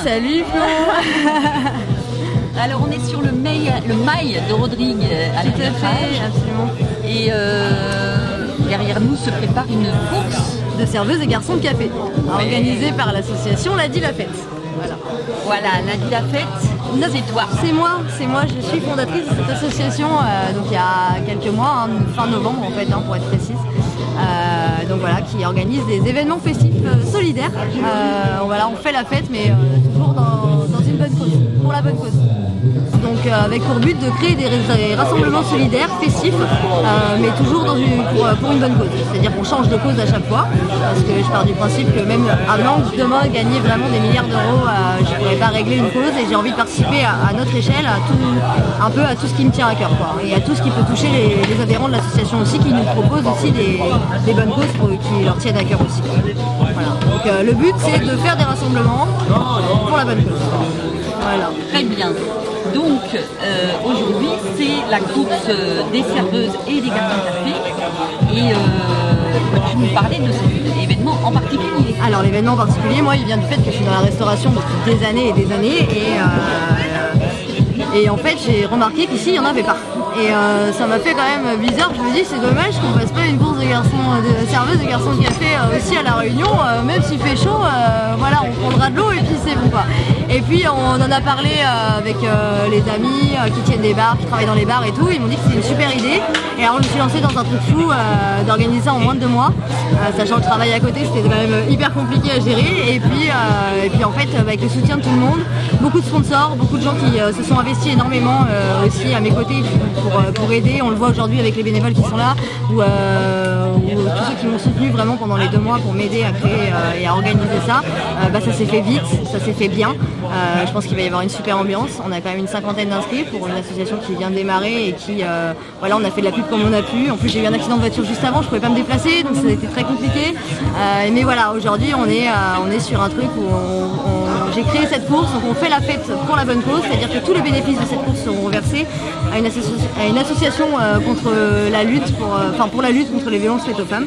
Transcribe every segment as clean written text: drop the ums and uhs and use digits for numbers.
Salut Flo. Alors on est sur le mail de Rodrigue à Tout à fait, absolument. Et derrière nous se prépare une course de serveuses et garçons de café, organisée par l'association La Dit la Fête. Voilà, La Dit la Fête, c'est toi. C'est moi, je suis fondatrice de cette association donc il y a quelques mois, fin novembre en fait, pour être précise. Donc voilà, qui organise des événements festifs solidaires. On fait la fête, mais toujours dans une bonne cause, pour la bonne cause. Donc avec pour but de créer des rassemblements solidaires, festifs, mais toujours pour une bonne cause. C'est-à-dire qu'on change de cause à chaque fois, parce que je pars du principe que même à Nantes, demain, gagner vraiment des milliards d'euros, je ne pourrais pas régler une cause, et j'ai envie de participer à notre échelle, un peu à tout ce qui me tient à cœur, et à tout ce qui peut toucher les adhérents de l'association aussi, qui nous proposent aussi des bonnes causes qui leur tiennent à cœur aussi. Voilà. Donc le but, c'est de faire des rassemblements pour la bonne cause. Voilà. Très bien. Donc aujourd'hui c'est la course des serveuses et des garçons de café et tu nous parlais de cet événement en particulier. Alors l'événement en particulier, moi il vient du fait que je suis dans la restauration depuis des années et des années et en fait j'ai remarqué qu'ici il n'y en avait pas. Et ça m'a fait quand même bizarre, je me dis c'est dommage qu'on fasse pas une course de serveuses et garçons de café aussi à La Réunion, même s'il fait chaud, voilà, on prendra de l'eau et puis c'est bon quoi. Et puis on en a parlé avec les amis qui tiennent des bars, qui travaillent dans les bars et tout, ils m'ont dit que c'était une super idée. Et alors je me suis lancée dans un truc fou d'organiser ça en moins de 2 mois, sachant le travail à côté c'était quand même hyper compliqué à gérer. Et puis en fait avec le soutien de tout le monde, beaucoup de sponsors, beaucoup de gens qui se sont investis énormément aussi à mes côtés pour aider. On le voit aujourd'hui avec les bénévoles qui sont là ou tous ceux qui m'ont soutenu vraiment pendant les 2 mois pour m'aider à créer et à organiser ça. Ça s'est fait vite, ça s'est fait bien. Je pense qu'il va y avoir une super ambiance. On a quand même une 50aine d'inscrits pour une association qui vient de démarrer et qui, voilà, on a fait de la pub comme on a pu. En plus j'ai eu un accident de voiture juste avant, je pouvais pas me déplacer, donc ça a été très compliqué. Mais voilà, aujourd'hui on est sur un truc où j'ai créé cette course, donc on fait la fête pour la bonne cause, c'est-à-dire que tous les bénéfices de cette course seront versés à une association contre la lutte pour la lutte contre les violences faites aux femmes.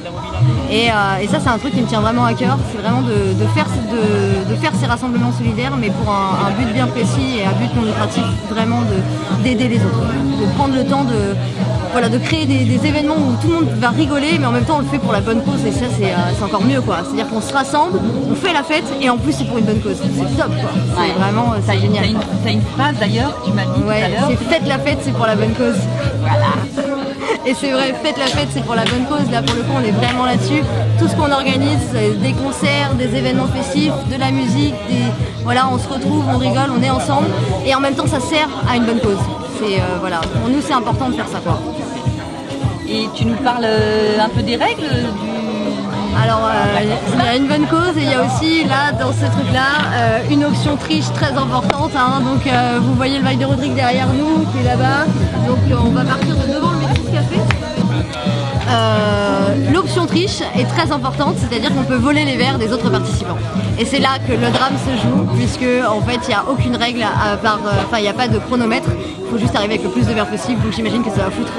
Et ça c'est un truc qui me tient vraiment à cœur, c'est vraiment de faire ces rassemblements solidaires, mais pour un but bien précis et un but non lucratif, vraiment d'aider les autres, de prendre le temps de créer des événements où tout le monde va rigoler, mais en même temps on le fait pour la bonne cause, et ça c'est encore mieux quoi. C'est-à-dire qu'on se rassemble, on fait la fête et en plus c'est pour une bonne cause. C'est top quoi. C'est vraiment c'est génial. T'as une phrase d'ailleurs, tu m'as dit tout à l'heure. C'est faites la fête, c'est pour la bonne cause. Voilà. Et c'est vrai, faites la fête, c'est pour la bonne cause. Là pour le coup on est vraiment là-dessus. Tout ce qu'on organise, des concerts, des événements festifs, de la musique, voilà, on se retrouve, on rigole, on est ensemble, et en même temps ça sert à une bonne cause. Voilà, pour nous c'est important de faire ça quoi. Et tu nous parles un peu des règles Alors, il y a une bonne cause et il y a aussi, là, dans ce truc-là, une option triche très importante. Donc, vous voyez le mail de Rodrigue derrière nous, qui est là-bas. Donc, on va partir de devant le Mexique Café. L'option triche est très importante, c'est-à-dire qu'on peut voler les verres des autres participants. Et c'est là que le drame se joue, puisque en fait il n'y a aucune règle à part, il n'y a pas de chronomètre, il faut juste arriver avec le plus de verres possible, donc j'imagine que ça va foutre,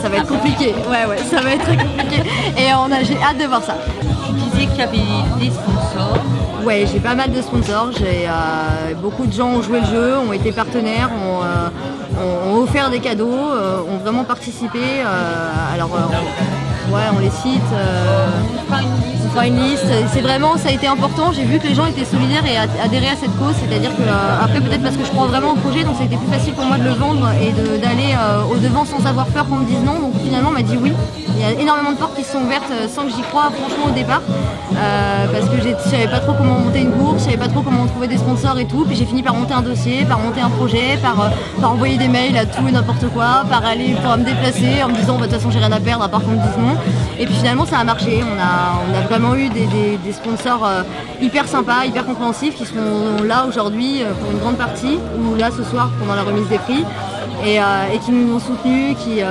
ça va être compliqué, ouais, ça va être très compliqué, et j'ai hâte de voir ça. Tu disais qu'il y avait des sponsors. Ouais, j'ai pas mal de sponsors, beaucoup de gens ont joué le jeu, ont été partenaires, ont offert des cadeaux, ont vraiment participé, on les cite, on fera une liste, c'est vraiment, ça a été important, j'ai vu que les gens étaient solidaires et adhéraient à cette cause, c'est-à-dire que après peut-être parce que je crois vraiment au projet, donc ça a été plus facile pour moi de le vendre et d'aller au devant sans avoir peur qu'on me dise non, donc finalement on m'a dit oui. Il y a énormément de portes qui sont ouvertes sans que j'y croie franchement au départ, parce que je savais pas trop comment monter une course, je savais pas trop comment trouver des sponsors et tout, puis j'ai fini par monter un dossier, par monter un projet, par envoyer des mails à tout et n'importe quoi, par me déplacer en me disant de toute façon j'ai rien à perdre à part qu'on me dise non. Et puis finalement ça a marché, on a vraiment eu des sponsors hyper sympas, hyper compréhensifs qui sont là aujourd'hui pour une grande partie, ou là ce soir pendant la remise des prix. Et qui nous ont soutenus, qui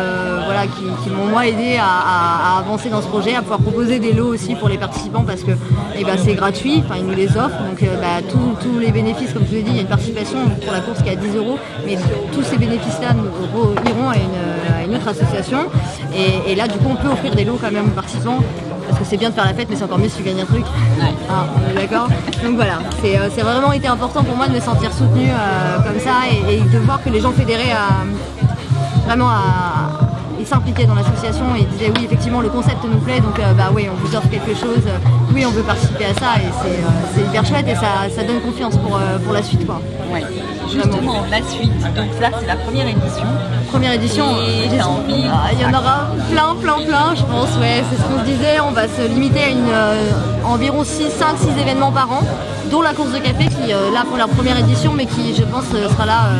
m'ont moi aidé à avancer dans ce projet, à pouvoir proposer des lots aussi pour les participants parce que c'est gratuit, ils nous les offrent, donc tous les bénéfices, comme je vous l'ai dit, il y a une participation pour la course qui est à 10 €, mais tous ces bénéfices-là iront à une autre association, et là du coup on peut offrir des lots quand même aux participants. parce que c'est bien de faire la fête, mais c'est encore mieux si tu gagnes un truc. Ouais. Ah, on est d'accord. Donc voilà, c'est vraiment été important pour moi de me sentir soutenue comme ça et de voir que les gens fédérés ils s'impliquaient dans l'association et ils disaient oui effectivement le concept nous plaît donc bah oui on vous offre quelque chose, oui on veut participer à ça et c'est hyper chouette et ça donne confiance pour la suite quoi. Ouais. Justement la suite, donc là c'est la première édition. Première édition, et t'as envie il y en aura plein je pense, ouais, c'est ce qu'on se disait, on va se limiter à environ 5-6 événements par an, dont la course de café qui là pour la première édition mais qui je pense sera là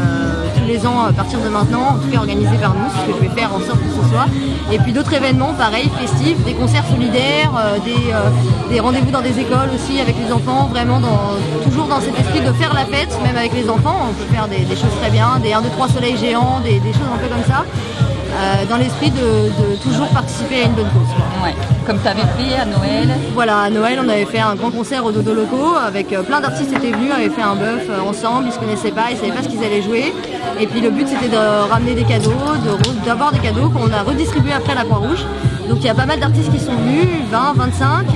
tous les ans à partir de maintenant, en tout cas organisé par nous, c'est ce que je vais faire en sorte que ce soit. Et puis d'autres événements pareil, festifs, des concerts solidaires, des rendez-vous dans des écoles aussi avec les enfants, vraiment toujours dans cet esprit de faire la fête, même avec les enfants, on peut faire des choses très bien, des 1, 2, 3 soleils géants, des choses un peu comme ça. Dans l'esprit de toujours participer à une bonne cause. Quoi. Ouais, comme tu avais fait à Noël. Voilà, à Noël, on avait fait un grand concert au Dodo Loco avec plein d'artistes étaient venus, avaient fait un bœuf ensemble, ils se connaissaient pas, ils savaient pas ce qu'ils allaient jouer. Et puis le but c'était de ramener des cadeaux, d'avoir des cadeaux qu'on a redistribués après à la Croix-Rouge. Donc il y a pas mal d'artistes qui sont venus, 20, 25.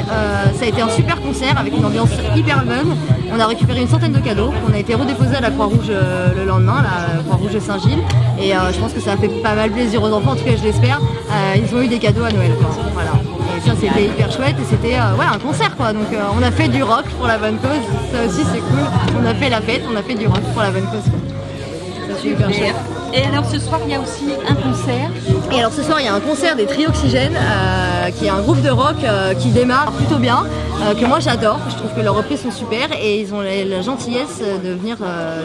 Ça a été un super concert avec une ambiance hyper bonne. On a récupéré une centaine de cadeaux qu'on a été redéposés à la Croix-Rouge le lendemain, la Croix-Rouge de Saint-Gilles. Et je pense que ça a fait pas mal plaisir aux enfants, en tout cas je l'espère. Ils ont eu des cadeaux à Noël. Quoi. Voilà. Et ça c'était hyper chouette et c'était un concert quoi. Donc on a fait du rock pour la bonne cause, ça aussi c'est cool. On a fait la fête, on a fait du rock pour la bonne cause. Quoi. Ça c'est hyper chouette. Et alors ce soir il y a aussi un concert. Et alors ce soir il y a un concert des Trioxygène qui est un groupe de rock qui démarre plutôt bien, que moi j'adore, je trouve que leurs reprises sont super et ils ont la gentillesse de venir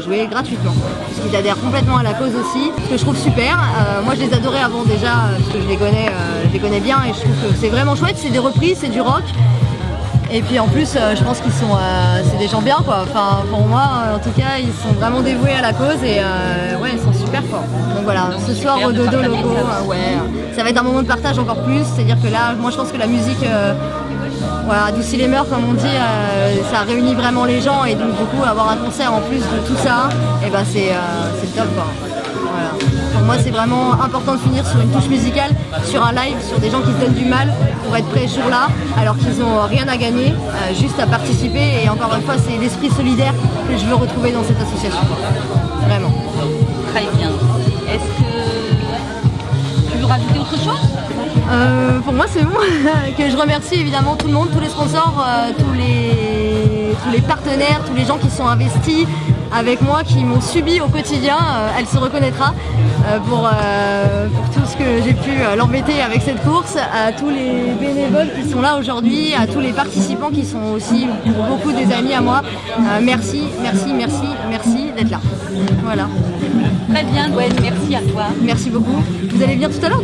jouer gratuitement. Parce qu'ils adhèrent complètement à la cause aussi, ce que je trouve super. Moi je les adorais avant déjà parce que je les connais bien et je trouve que c'est vraiment chouette, c'est des reprises, c'est du rock. Et puis en plus, je pense qu'ils sont, c'est des gens bien quoi. Enfin pour moi, en tout cas, ils sont vraiment dévoués à la cause et ouais, ils sont super forts. Donc voilà, donc, ce soir au Dodo Loco, ouais, ça va être un moment de partage encore plus. C'est-à-dire que là, moi je pense que la musique, voilà, adoucit les mœurs comme on dit, ça réunit vraiment les gens et donc du coup avoir un concert en plus de tout ça, et ben c'est le top quoi. Voilà. Pour moi c'est vraiment important de finir sur une touche musicale, sur un live, sur des gens qui se donnent du mal pour être prêts ce jour-là alors qu'ils n'ont rien à gagner, juste à participer et encore une fois c'est l'esprit solidaire que je veux retrouver dans cette association. Vraiment. Très bien. Est-ce que tu veux rajouter autre chose? Pour moi c'est bon. Que je remercie évidemment tout le monde, tous les sponsors, tous les partenaires, tous les gens qui sont investis avec moi, qui m'ont subi au quotidien, elle se reconnaîtra pour tout ce que j'ai pu l'embêter avec cette course, à tous les bénévoles qui sont là aujourd'hui, à tous les participants qui sont aussi pour beaucoup des amis à moi. Merci d'être là. Voilà. Très bien Gwen, merci à toi. Merci beaucoup. Vous allez venir tout à l'heure?